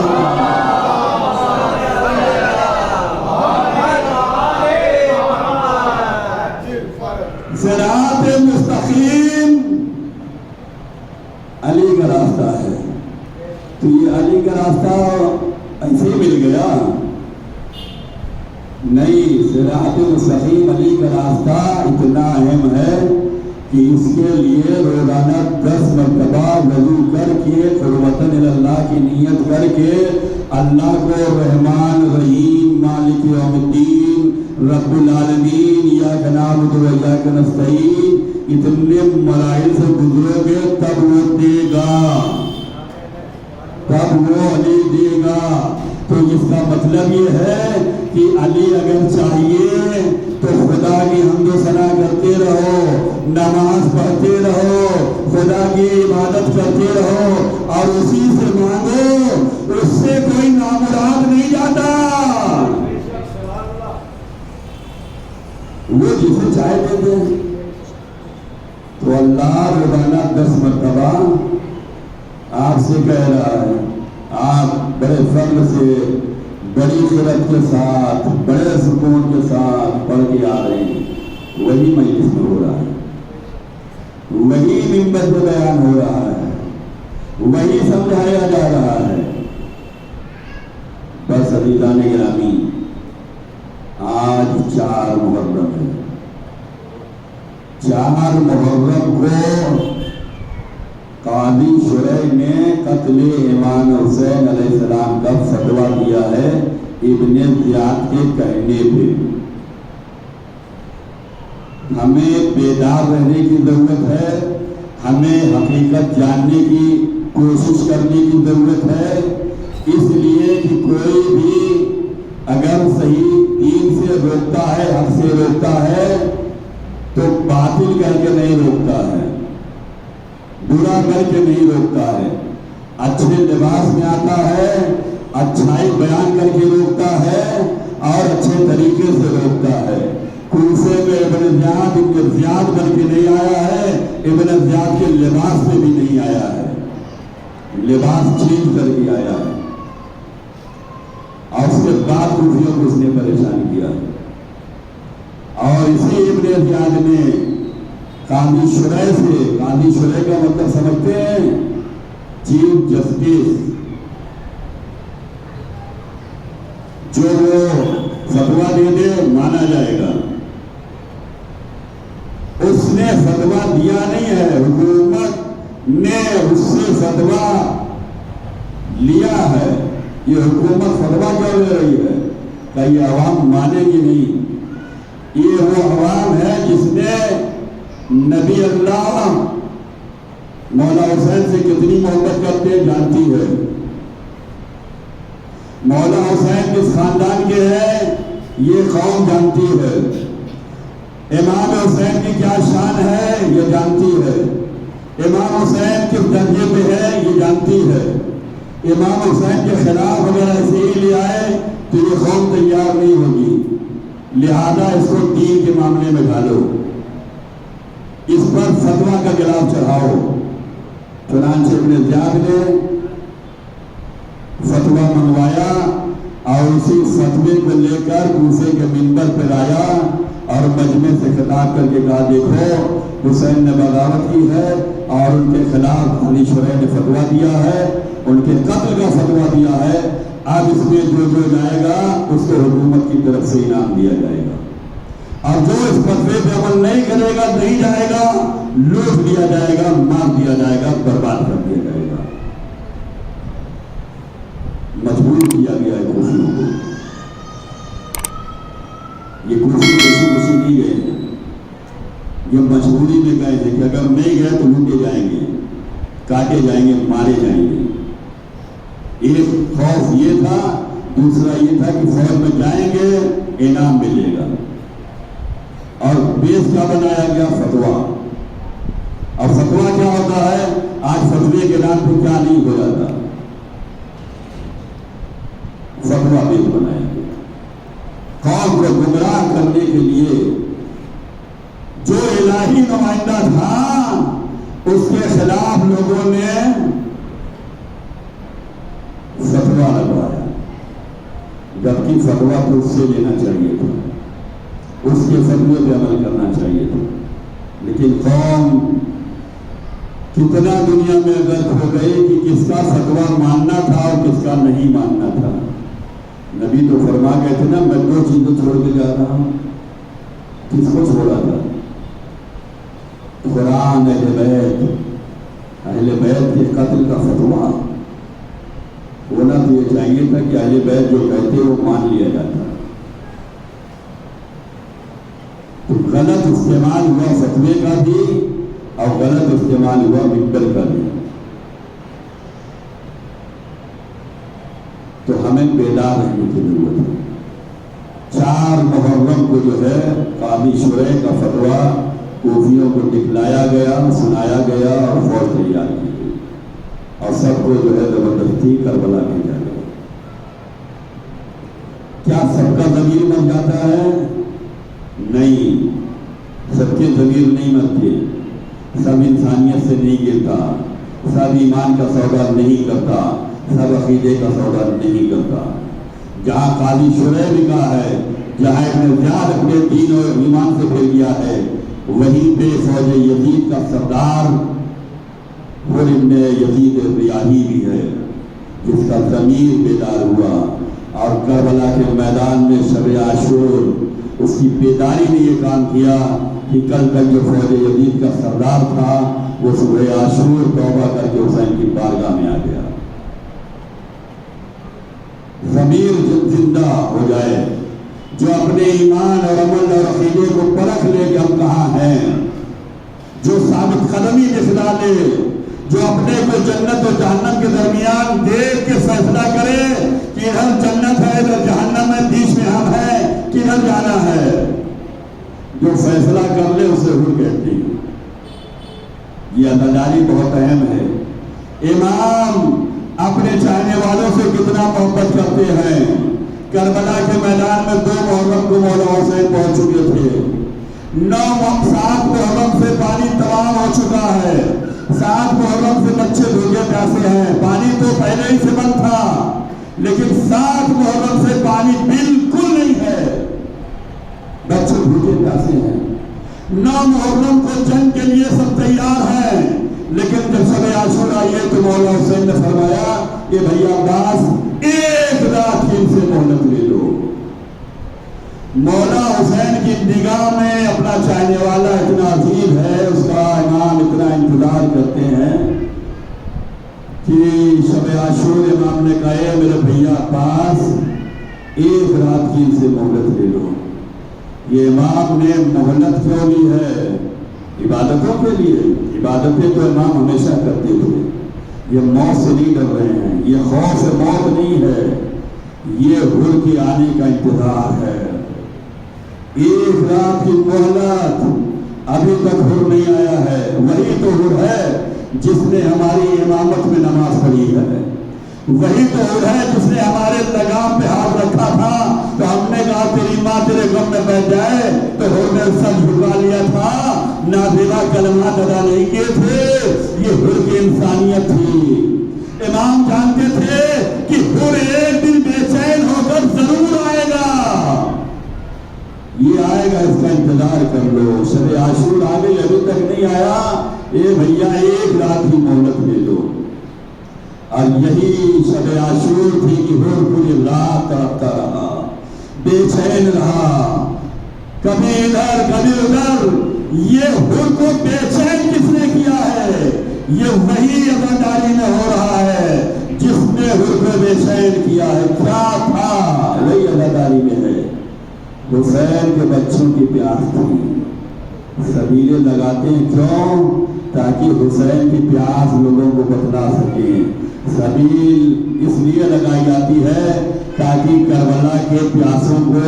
صراط مستقیم علی کا راستہ ہے۔ تو یہ علی کا راستہ ایسے ہی مل گیا نہیں، صراط مستقیم علی کا راستہ اتنا اہم ہے کہ اس کے لیے روزانہ 10 مرتبہ وضو کر کے قربتاً اللہ کی نیت کر کے اللہ کو رحمان رحیم مالک یوم الدین رب العالمین ایاک نعبد و ایاک نستعین اتنے مراحل سے گزرو گے تب وہ دے گا، تب وہ علی دے گا۔ تو اس کا مطلب یہ ہے کہ علی اگر چاہیے تو خدا کی حمد و ثنا کرتے رہو، نماز پڑھتے رہو، خدا کی عبادت کرتے رہو اور اسی سے مانگو، اس سے کوئی نامراد نہیں جاتا۔ وہ جسے چاہے دے دے۔ تو اللہ روزانہ 10 مرتبہ آپ سے کہہ رہا ہے، آپ بڑے فضل سے، بڑی خیرت کے ساتھ، بڑے سکون کے ساتھ پڑھ کے آ رہے ہیں، وہی مجلس میں ہو رہا ہے، وہی منبر پہ بیان ہو رہا ہے، وہی سمجھایا جا رہا ہے۔ بس عزیزان گرامی، آج 4 محرم ہے۔ 4 محرم کو قاضی شرح نے قتل امام حسین علیہ السلام کا فتویٰ دیا ہے ابن زیاد کے کہنے پہ۔ ہمیں بیدار رہنے کی ضرورت ہے، ہمیں حقیقت جاننے کی کوشش کرنے کی ضرورت ہے، اس لیے کہ کوئی بھی اگر صحیح دین سے روکتا ہے، حق سے روکتا ہے تو باطل کر کے نہیں روکتا ہے، برا کر کے نہیں روکتا ہے، اچھے لباس میں آتا ہے، اچھائی بیان کر کے روکتا ہے اور اچھے طریقے سے روکتا ہے۔ کوفے میں ابن زیاد بن کے نہیں آیا ہے، ابن زیاد کے لباس میں بھی نہیں آیا ہے، لباس چینج کر کے آیا ہے اور اس کے بعد کوفیوں کو اس نے پریشان کیا۔ اور اسی ابن زیاد نے قاضی شرح سے، قاضی شرح کا مطلب سمجھتے ہیں چیف جسٹس، جو وہ فتویٰ دے دے مانا جائے گا. اس نے فتویٰ دیا نہیں ہے، حکومت نے اس سے فتویٰ لیا ہے. یہ حکومت فتویٰ کیا لے رہی ہے کہ یہ عوام مانے گی نہیں. یہ وہ عوام ہے جس نے نبی اللہ مولا حسین سے کتنی محبت کرتے ہیں جانتی ہے. مولا حسین کس خاندان کے ہیں یہ قوم جانتی ہے. امام حسین کی کیا شان ہے یہ جانتی ہے. امام حسین کس درجے پہ ہے یہ جانتی ہے. امام حسین کے خلاف اگر ایسے ہی لے آئے تو یہ قوم تیار نہیں ہوگی. لہذا اس کو دین کے معاملے میں ڈالو، اس پر فتویٰ کا گلاف چڑھاؤ. چنانچہ ابن زیاد نے فتویٰ منگوایا اور اسی فتوے کو لے کر کوفے کے منبر پر آیا اور مجمع سے خطاب کر کے کہا دیکھو حسین نے بغاوت کی ہے اور ان کے خلاف علی شرح نے فتویٰ دیا ہے، ان کے قتل کا فتویٰ دیا ہے. اب اس میں جو جائے گا اس کو حکومت کی طرف سے انعام دیا جائے گا، اور جو اس فتوے پہ عمل نہیں کرے گا نہیں جائے گا لوٹ لیا جائے گا، مار دیا جائے گا، برباد کر دیا جائے گا. مجبور کیا گیا ہے کوفیوں کو. یہ کوفی خوشی نہیں گئے، جو مجبوری میں گئے تھے کہ اگر نہیں گئے تو لوٹے جائیں گے، کاٹے جائیں گے، مارے جائیں گے. ایک خوف یہ تھا، دوسرا یہ تھا کہ فوج میں جائیں گے انعام ملے گا. اور بیس کیا بنایا گیا؟ فتویٰ. اور فتویٰ کیا ہوتا ہے؟ آج فتوے کے نام پہ کیا نہیں ہو جاتا، فتویٰ بیس بنایا گیا قوم کو گمراہ کرنے کے لیے. جو الہی نمائندہ تھا اس کے خلاف لوگوں نے فتویٰ لگوایا، جبکہ فتویٰ تو اس سے لینا چاہیے تھا، اس کے فتوے پہ عمل کرنا چاہیے تھا. لیکن قوم کتنا دنیا میں غرق ہو گئی کہ کس کا فتویٰ ماننا تھا اور کس کا نہیں ماننا تھا. نبی تو فرما گئے تھے نا میں 2 چیزیں چھوڑ کے جا رہا ہوں. کس کو چھوڑا تھا؟ قرآن، اہل بیت کے قتل کا فتویٰ. ہونا تو یہ چاہیے تھا کہ اہل بیت جو کہتے وہ مان لیا جاتا. تو غلط استعمال ہوا فتوے کا بھی اور غلط استعمال ہوا منبر کا بھی. تو ہمیں بیدار رہنے کی ضرورت ہے. 4 محرم کو جو ہے قاضی شرح کا فتویٰ کوفیوں کو دکھلایا گیا، سنایا گیا اور فوج تیار کی گئی اور سب کو جو ہے زبردستی کربلا بھیجا گیا. کیا سب کا ضمیر مر جاتا ہے؟ نہیں، سب کے ضمیر نہیں مرتے. سب انسانیت سے نہیں گرتا، سب ایمان کا سودا نہیں کرتا، سب عقیدے کا سودا نہیں کرتا. جہاں قاضی شرح لکھا ہے، جہاں ابن زیاد اپنے دین اور ایمان سے پھر گیا ہے، وہیں پہ فوج یزید کا سردار اور ابن یزید ریاحی بھی ہے جس کا ضمیر بیدار ہوا اور کربلا کے میدان میں شب عاشور اس کی بیداری نے یہ کام کیا کہ کل تک جو فوج یزید کا سردار تھا وہ صبح عاشور توبہ کر کے حسین کی بارگاہ میں آ گیا. ضمیر زندہ ہو جائے، جو اپنے ایمان اور عمل اور عقیدے کو پرکھ لے کہ ہم کہاں ہیں، جو ثابت قدمی دکھلا لے، جو اپنے کو جنت اور جہنم کے درمیان دیکھ کے فیصلہ کرے کہ ادھر جنت ہے ادھر جہنم ہے، بیچ میں ہم ہیں کدھر جانا ہے، جو فیصلہ کر لے اسے حر کہتے ہیں. یہ عدالت بہت اہم ہے. امام اپنے چاہنے والوں سے کتنا محبت کرتے ہیں. کربلا کے میدان میں 2 محرم کو مولا حسین پہنچ چکے تھے. 7 محرم سے پانی تمام ہو چکا ہے. 7 محرم سے بچے بھوکے پیاسے ہیں. پانی تو پہلے ہی سے بند تھا لیکن 7 محرم سے پانی بالکل نہیں ہے، بچے بھوکے پیاسے ہیں. 9 محرم کو جنگ کے لیے سب تیار ہیں، لیکن جب شب عاشور آئی ہے تو مولا حسین نے فرمایا کہ بھائی عباس 1 رات کی ان سے مہلت لے لو. مولا حسین کی نگاہ میں اپنا چاہنے والا اتنا عظیم ہے، اس کا امام اتنا انتظار کرتے ہیں کہ شب عاشور امام نے کہا ہے میرے بھیا پاس ایک رات کی ان سے مہلت لے لو۔ یہ امام نے مہلت کیوں لی ہے؟ عبادتوں کے لیے۔ عبادتیں تو امام ہمیشہ کرتے تھے۔ یہ موت سے نہیں ڈر رہے ہیں، یہ خوف موت نہیں ہے، یہ حر کے آنے کا انتظار ہے۔ ایک رات کی مہلت، ابھی تک حر نہیں آیا ہے۔ وہی تو حر ہے جس نے ہماری امامت میں نماز پڑھی ہے، وہی تو حر ہے جس نے ہمارے لگام پہ ہاتھ رکھا تھا تو ہم نے کہا تیری ماں تیرے غم میں بیٹھ جائے تو حر نے سر جھکا لیا تھا، نابینا کلمات ادا نہیں کیے تھے۔ یہ حر کی انسانیت تھی۔ امام جانتے تھے کہ حر ایک دن بے چین ہو کر ضرور آئے گا، یہ آئے گا، اس کا انتظار کر لو۔ شب عاشور آگے ابھی تک نہیں آیا، اے بھیا ایک رات کی مہلت لے لو۔ اور یہی شب عاشور تھی کہ حر پوری رات تڑپتا رہا، بے چین رہا، کبھی ادھر کبھی ادھر۔ یہ حر کو بے چین کس نے کیا ہے؟ یہ وہی عزاداری میں ہو رہا ہے جس نے حر کو بے چین کیا ہے۔ کیا تھا؟ وہی عزاداری میں ہے۔ حسین کے بچوں کی پیاس تھی، سبیلیں لگاتے ہیں کیوں؟ تاکہ حسین کی پیاس لوگوں کو بتلا سکیں۔ سبیل اس لیے لگائی جاتی ہے تاکہ کربلا کے پیاسوں کو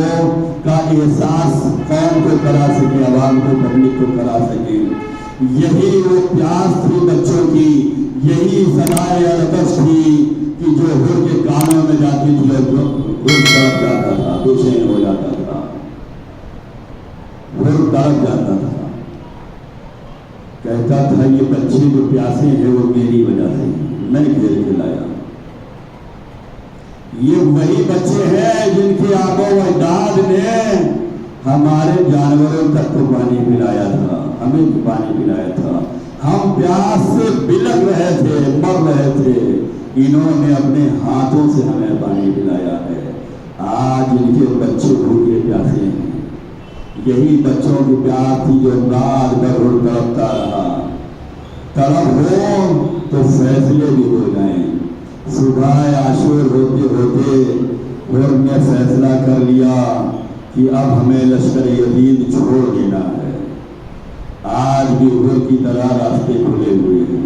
کا احساس قوم کو کرا سکے، عوام کو، پبلک کو کرا سکے۔ یہی وہ پیاس تھی بچوں کی، یہی صدائے العطش تھی کہ جو حر کے کانوں میں جاتی تھی اور حر تڑپ جاتا تھا، بے چین ہو جاتا تھا، حر تڑپ جاتا تھا، کہتا تھا یہ بچے جو پیاسے ہیں وہ میری وجہ سے، میں گھیر کے لایا۔ یہ وہی بچے ہیں جن کی آبا و اجداد نے ہمارے جانوروں تک کو پانی پلایا تھا، ہمیں پانی پلایا تھا۔ ہم پیاس سے بلک رہے تھے، مر رہے تھے، انہوں نے اپنے ہاتھوں سے ہمیں پانی پلایا ہے۔ آج ان کے بچے بھوکے پیاسے ہیں۔ یہی بچوں کی پیاس تھی جو رات بھر تڑپتا رہا۔ طلب ہو تو فیصلے بھی ہو جائیں۔ صبح عاشور ہوتے ہوتے حر نے فیصلہ کر لیا کہ اب ہمیں لشکر یزید چھوڑ دینا ہے۔ آج بھی حر کی طرح راستے کھلے ہوئے ہیں،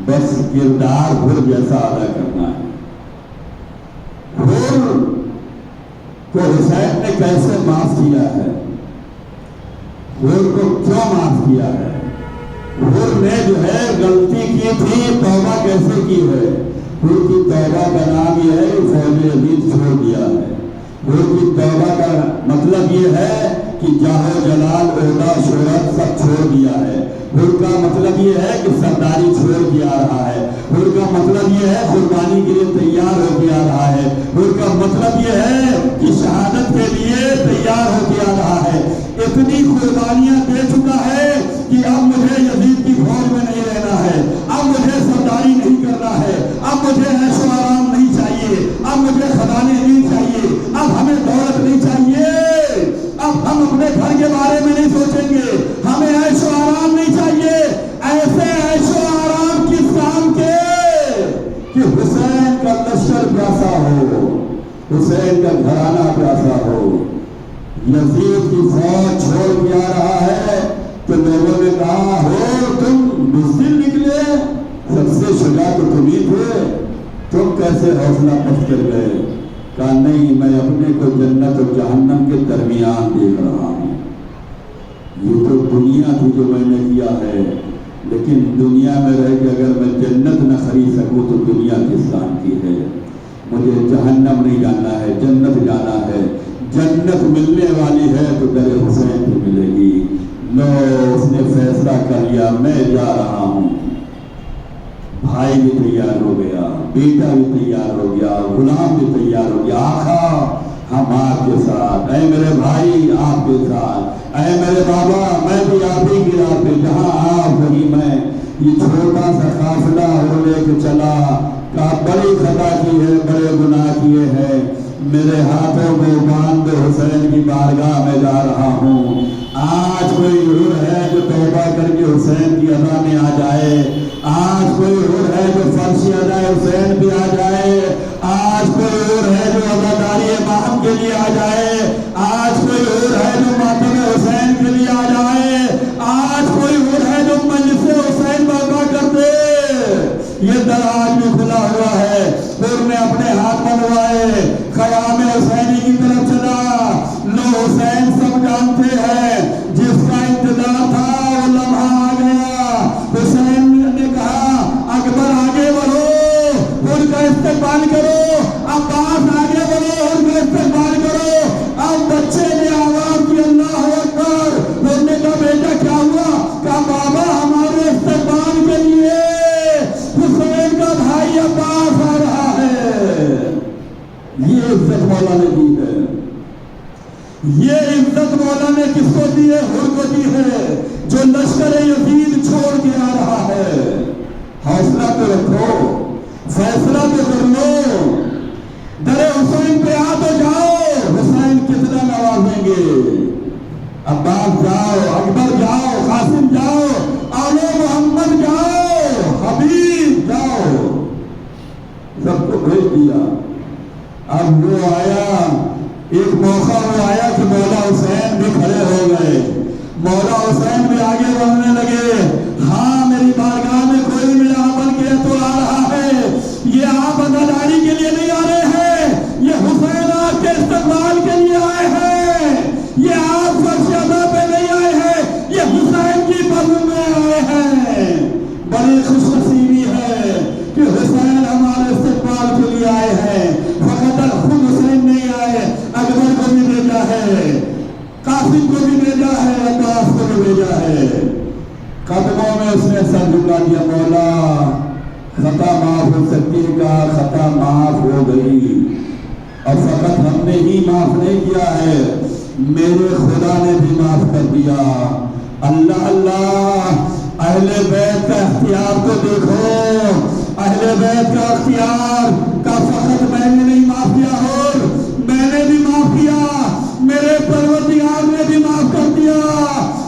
بس کردار حر جیسا ادا کرنا ہے۔ حر کو حسین نے کیسے معاف کیا ہے؟ حر کو کیوں معاف کیا ہے؟ حر نے جو ہے غلطی کی تھی، توبہ کیسے کی ہے؟ حر کی توبہ کا نام یہ ہے کہ فوج یزید چھوڑ دیا ہے۔ حر کی توبہ کا مطلب یہ ہے کہ جاہ و جلال، عہدہ، شہرت سب چھوڑ دیا ہے۔ حر کا مطلب یہ ہے کہ سرداری چھوڑ کے آ رہا ہے۔ حر کا مطلب یہ ہے قربانی کے لیے تیار ہو کے آ رہا ہے۔ حر کا مطلب یہ ہے کہ شہادت کے لیے تیار ہو کے آ رہا ہے۔ اتنی قربانیاں دے چکا ہے کہ اب مجھے یزید کی فوج میں نہیں رہنا ہے، اب مجھے سرداری نہیں کرنا ہے، اب مجھے عیش و آرام نہیں چاہیے، اب مجھے خزانے نہیں چاہیے، اب ہمیں دولت نہیں چاہیے، اب ہم اپنے گھر کے بارے میں نہیں سوچیں گے، ہمیں عیش و آرام نہیں چاہیے۔ ایسے عیش و آرام کی شام کے کہ حسین کا لشکر پیاسا ہو، حسین کا گھرانہ پیاسا ہو۔ یزید کی فوج چھوڑ کے آ رہا ہے تو لوگوں نے کہا ہو تم بزدل نکلے، سب سے شجاع تو تم ہی تھے، تم کیسے حوصلہ پست کر گئے؟ کہا نہیں، میں اپنے کو جنت اور جہنم کے درمیان دیکھ رہا ہوں۔ یہ تو دنیا تھی جو میں نے کیا ہے، لیکن دنیا میں رہ کے اگر میں جنت نہ خرید سکوں تو دنیا کس کام کی ہے؟ مجھے جہنم نہیں جانا ہے، جنت جانا ہے۔ جنت ملنے والی ہے تو در حسین کو ملے گی۔ لو، اس نے فیصلہ کر لیا، میں جا رہا ہوں۔ بھائی بھی تیار ہو گیا، بیٹا بھی تیار ہو گیا، غلام بھی تیار ہو گیا۔ آقا ہم آپ کے ساتھ، اے میرے بھائی آپ کے ساتھ، اے میرے بابا میں بھی آپ ہی کی راہ پہ، جہاں آپ وہی میں۔ یہ چھوٹا سا قافلہ ہو لے کے چلا، کہا بڑی خطا کی ہے، بڑے گناہ کیے ہیں، میرے ہاتھوں کو باندھ حسین کی بارگاہ میں جا رہا ہوں. آج کوئی حر ہے جو توبہ کر کے حسین کی ادا میں آ جائے. آج کوئی حر ہے جو فرش ادا حسین پہ آ جائے. آج کوئی حر ہے جو عزاداری امام کے لیے آ جائے. آج کوئی حر ہے جو ماتم حسین کے لیے آ جائے. آج کوئی حر ہے جو مجلس حسین برپا کر دے. یہ در آج میں کھلا ہوا ہے. حر نے اپنے ہاتھ بنوائے, خیام حسینی کی طرف چلا. لو حسین سب جانتے ہیں, جس کا انتظار تھا وہ لمحہ آ گیا. حسین نے کہا اکبر آگے بڑھو, حر کا استقبال کرو. عباس آگے بڑھو, حر کا استقبال کرو. اب بچے نے آواز دی اللہ اکبر. حر نے کہا بیٹا کیا ہوا؟ کہا بابا ہمارے استقبال کے لیے حسین کا بھائی عباس آ رہا ہے. یہ عزت مولا نے دی ہے. یہ عزت مولا نے کس کو دی ہے؟ حر کو دی ہے, جو لشکر یزید چھوڑ کے آ رہا ہے. حوصلہ پہ رکھو, فیصلہ پہ کر لو. در حسین پہ آ تو جاؤ, حسین کتنا نوازیں گے. عباس جاؤ, اکبر جاؤ, قاسم جاؤ, آل محمد جاؤ, حبیب جاؤ, سب کو بھیج دیا. اب وہ آیا, ایک موقع وہ آیا کہ مولا حسین بھی کھڑے ہو گئے. مولا حسین بھی آگے بڑھنے لگے. ہاں میری بارگاہ میں کوئی میرا عمل کے تو آ رہا ہے. یہ آپ عزاداری کے لیے نہیں آ رہے ہیں, یہ حسین آپ کے استقبال کے لیے آئے ہیں. یہ آپ فرش ادا پہ نہیں آئے ہیں, یہ حسین کی بزم میں آئے ہیں. بڑی خوش نصیبی ہے کہ حسین ہمارے استقبال کے لیے آئے ہیں. فقط خود حسین نہیں آئے, اکبر کو بھی بھیجا ہے, قاسم کو بھی بھیجا ہے, عباس کو بھی بھیجا ہے. قدموں میں اس نے سر جھکا دیا. مولا خطا معاف ہو سکتی ہے, کہا خطا معاف ہو گئی. اور فقط ہم نے ہی معاف نہیں کیا ہے, میرے خدا نے بھی معاف کر دیا. اللہ اللہ, اہل بیت کا اختیار تو دیکھو. اہل بیت کا اختیار کا فقط میں نے نہیں معاف کیا, اور میں نے بھی معاف کیا, میرے پروردگار نے بھی معاف کر دیا.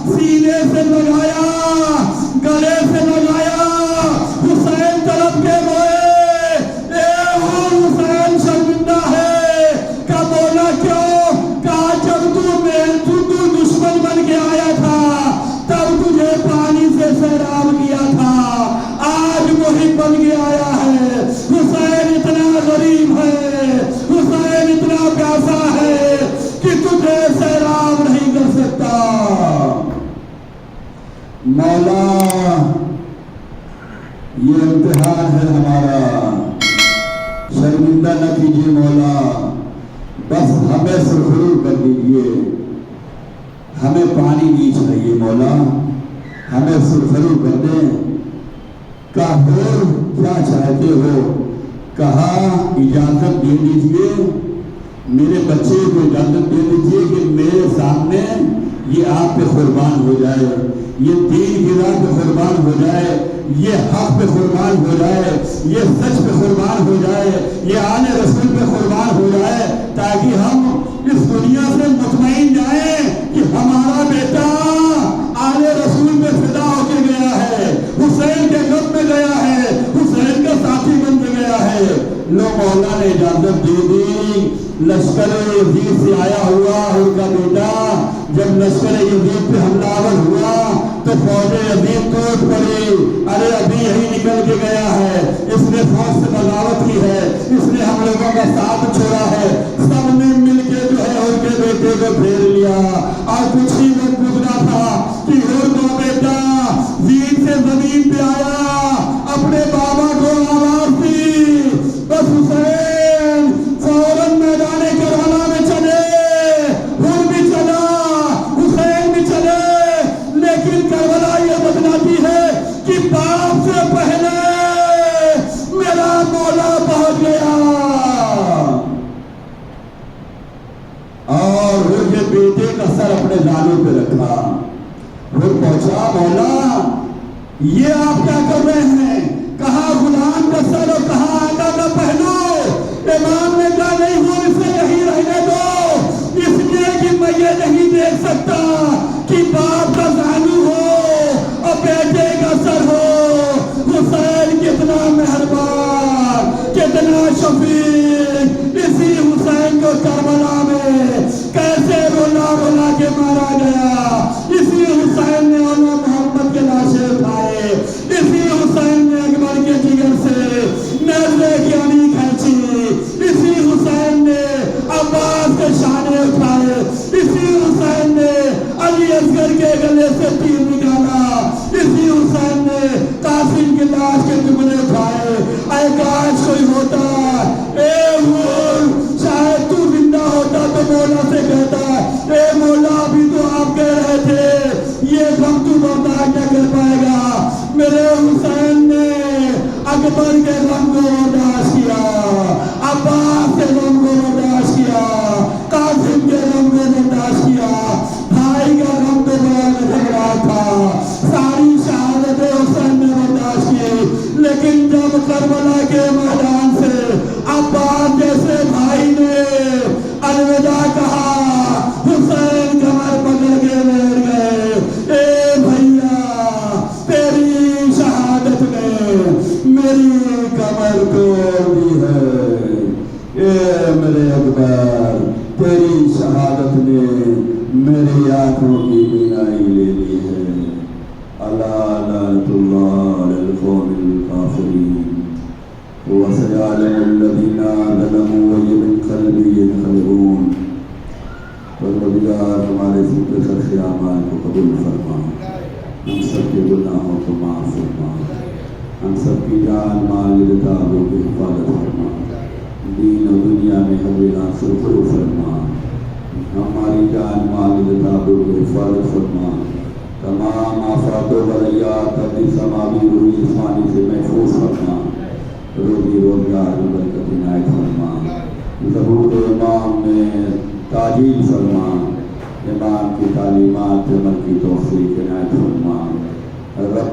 سینے سے لگایا, گلے سے لگایا, حسین طرف کے موئے. اے حسین شرمندہ ہے. کہا مولا کیوں؟ کہا جب تو دشمن بن کے آیا تھا تب تجھے پانی سے سیراب کیا تھا, آج محب بن کے آیا ہے. حسین اتنا غریب ہے, حسین اتنا پیاسا ہے کہ تجھے سیراب نہیں کر سکتا. مولا یہ امتحان ہے ہمارا, شرمندہ نہ کیجیے مولا, بس ہمیں سرخرو کر دیجیے. ہمیں پانی نہیں چاہیے مولا, ہمیں سرخرو کر دیں. کہا حر کیا چاہتے ہو؟ کہا اجازت دے دیجیے, میرے بچے کو اجازت دے دیجیے کہ میرے سامنے یہ آپ پہ قربان ہو جائے, یہ دین کی راہ پہ قربان ہو جائے, یہ حق پہ قربان ہو جائے, یہ سچ پہ قربان ہو جائے, یہ آل رسول پہ قربان ہو جائے, تاکہ ہم اس دنیا سے مطمئن جائیں کہ ہمارا بیٹا آل رسول پہ فدا ہو کے گیا ہے, حسین کے غم میں گیا ہے, حسین کا ساتھی بن کے گیا ہے. لو مولا نے اجازت دے دی. لشکر یزید سے آیا ہوا ان کا بیٹا جب لشکر یزید پہ حملہ آور ہوا تو فوج یزید ٹوٹ پڑی. ارے ابھی یہی نکل کے گیا ہے, اس نے فوج سے بغاوت کی ہے, اس نے ہم لوگوں کا ساتھ چھوڑا ہے. سب نے مل کے جو ہے ان کے بیٹے کو پھیر لیا. اور کچھ ہی وقت گزرا تھا کہ ان کا بیٹا زین سے زمین پہ آیا, اپنے بابا کو آواز دی, بس حسین فوراً میدان کربلا میں چلے. حر بھی چلا, حسین بھی چلے, لیکن کربلا یہ بتلاتی ہے کہ باپ سے پہلے میرا مولا پہنچ گیا. اور حر کے بیٹے کا سر اپنے دانوں پہ رکھا. حر پہنچا, مولا یہ آپ کیا کر رہے ہیں؟ کہا غلام کا سر اور کہا آقا کا پہلو. امام نے کہا نہیں, وہ اسے اکبر کے غم کو برداشت کیا، عباس کے غم کو برداشت کیا، قاسم کے غم کو برداشت کیا، بھائی کا غم تو بڑا لگ رہا تھا، ساری شہادت حسین نے برداشت کی، لیکن جب کربلا کے میدان سے عباس جیسے بھائی نے الوداع کہا، حسین کمر پکڑ کے بیٹھ گئے، اے بھیا تیری شہادت نے میری کمر توڑ دی ہے، اے میرے اکبر تیری شہادت نے میری آنکھوں کی بینائی لے لی ہے۔ الا لعنۃ اللہ علی القوم الکافرین وسيعلم الذين ظلموا وأي منقلب ينقلبون۔ پروردگار ہمارے ذکر خرچ اعمال کو قبول فرما، ہم سب کے گناہوں کو معاف فرما، ہم سب کی جان مال رتابوں کی حفاظت فرما، دین و دنیا میں حضر ناصر فرو فرما، ہماری جان مال رتابوں کی حفاظت فرما، تمام آفات و بلیات ابدی سماوی روحی جسمانی سے محفوظ فرما، روزی روزگار میں برکت عنایت فرما، ظہور امام میں تعجیل فرما، امام کی تعلیمات عمل کی توفیق عنایت فرما۔